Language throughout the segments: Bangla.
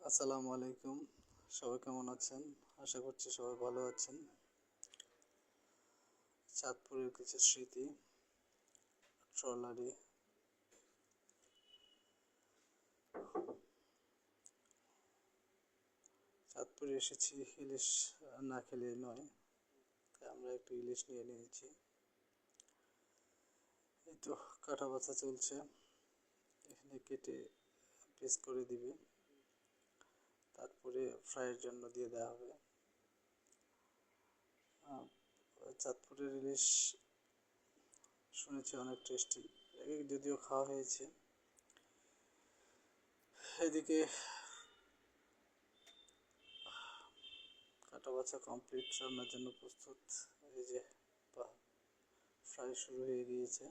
আসসালামু আলাইকুম। সবাই কেমন আছেন? আশা করছি সবাই ভালো আছেন। চাঁদপুরের কিছু স্মৃতি। ট্রলারে চাঁদপুরে এসেছি ইলিশ না খেলে নয়, তাই আমরা একটু ইলিশ নিয়ে নিয়েছি। এই তো কাটা বাছা চলছে, এখানে কেটে পিস করে দিবে, তারপরে ফ্রাইয়ের জন্য দিয়ে দেওয়া হবে। চাঁদপুরের ইলিশ শুনেছি অনেক টেস্টি, আগে যদিও খাওয়া হয়েছে। এদিকে কাটা বাছা কমপ্লিট, রান্নার জন্য প্রস্তুত। এই যে ফ্রাই শুরু হয়ে গিয়েছে,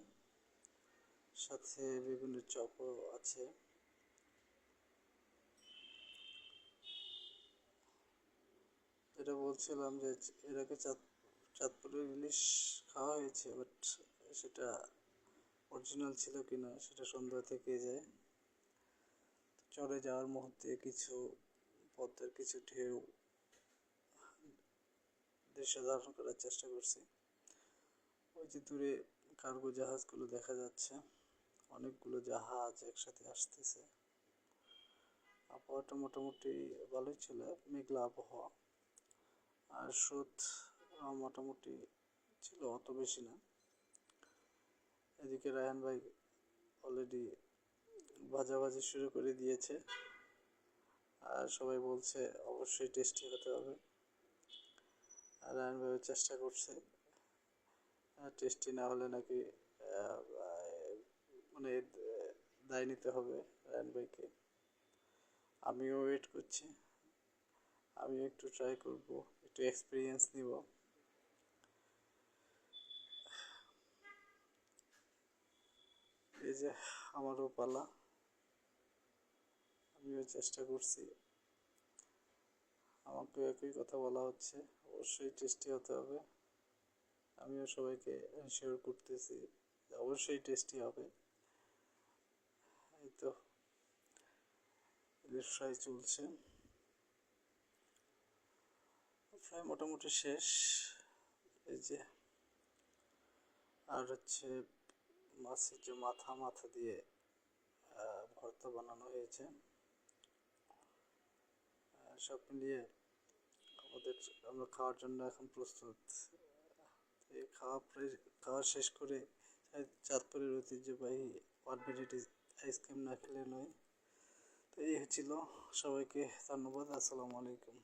সাথে বেগুনের চপও আছে। যেটা বলছিলাম যে এর আগে চাঁদপুরের ইলিশ খাওয়া হয়েছে, বাট সেটা অরিজিনাল ছিল কিনা সেটা সন্দেহ থেকে যায়। চলে যাওয়ার মুহূর্তে কিছু পদ্মার কিছু ঢেউ দৃশ্য ধারণ করার চেষ্টা করছি। ওই যে দূরে কার্গো জাহাজগুলো দেখা যাচ্ছে, অনেকগুলো জাহাজ একসাথে আসতেছে। আবহাওয়াটা মোটামুটি ভালোই ছিল, মেঘলা আবহাওয়া, আর স্রোত মোটামুটি ছিল, অত বেশি না। এদিকে রায়হান ভাই অলরেডি ভাজাভাজি শুরু করে দিয়েছে, আর সবাই বলছে অবশ্যই টেস্টি হতে হবে। আর রায়হান ভাই চেষ্টা করছে, টেস্টি না হলে নাকি মানে দায় নিতে হবে রায়হান ভাইকে। আমিও ওয়েট করছি, আমিও একটু ট্রাই করব, একটু এক্সপিরিয়েন্স নিব। এই যে আমারও পালা, আমিও চেষ্টা করছি। আমাকে একই কথা বলা হচ্ছে, অবশ্যই টেস্টি হতে হবে। আমিও সবাইকে শিওর করতেছি অবশ্যই টেস্টি হবে। এই তো ইলিশ ফ্রাই চলছে, ফ্রাই মোটামুটি শেষ। এই যে আর হচ্ছে মাছের যে মাথা মাথা দিয়ে ভর্তা বানানো হয়েছে। সব মিলিয়ে আমরা খাওয়ার জন্য এখন প্রস্তুত। এই খাওয়া শেষ করে চাঁদপুরের ঐতিহ্যবাহী 1 মিনিট আইসক্রিম না খেলে নয়। তো এই হচ্ছিল। সবাইকে ধন্যবাদ। আসসালামু আলাইকুম।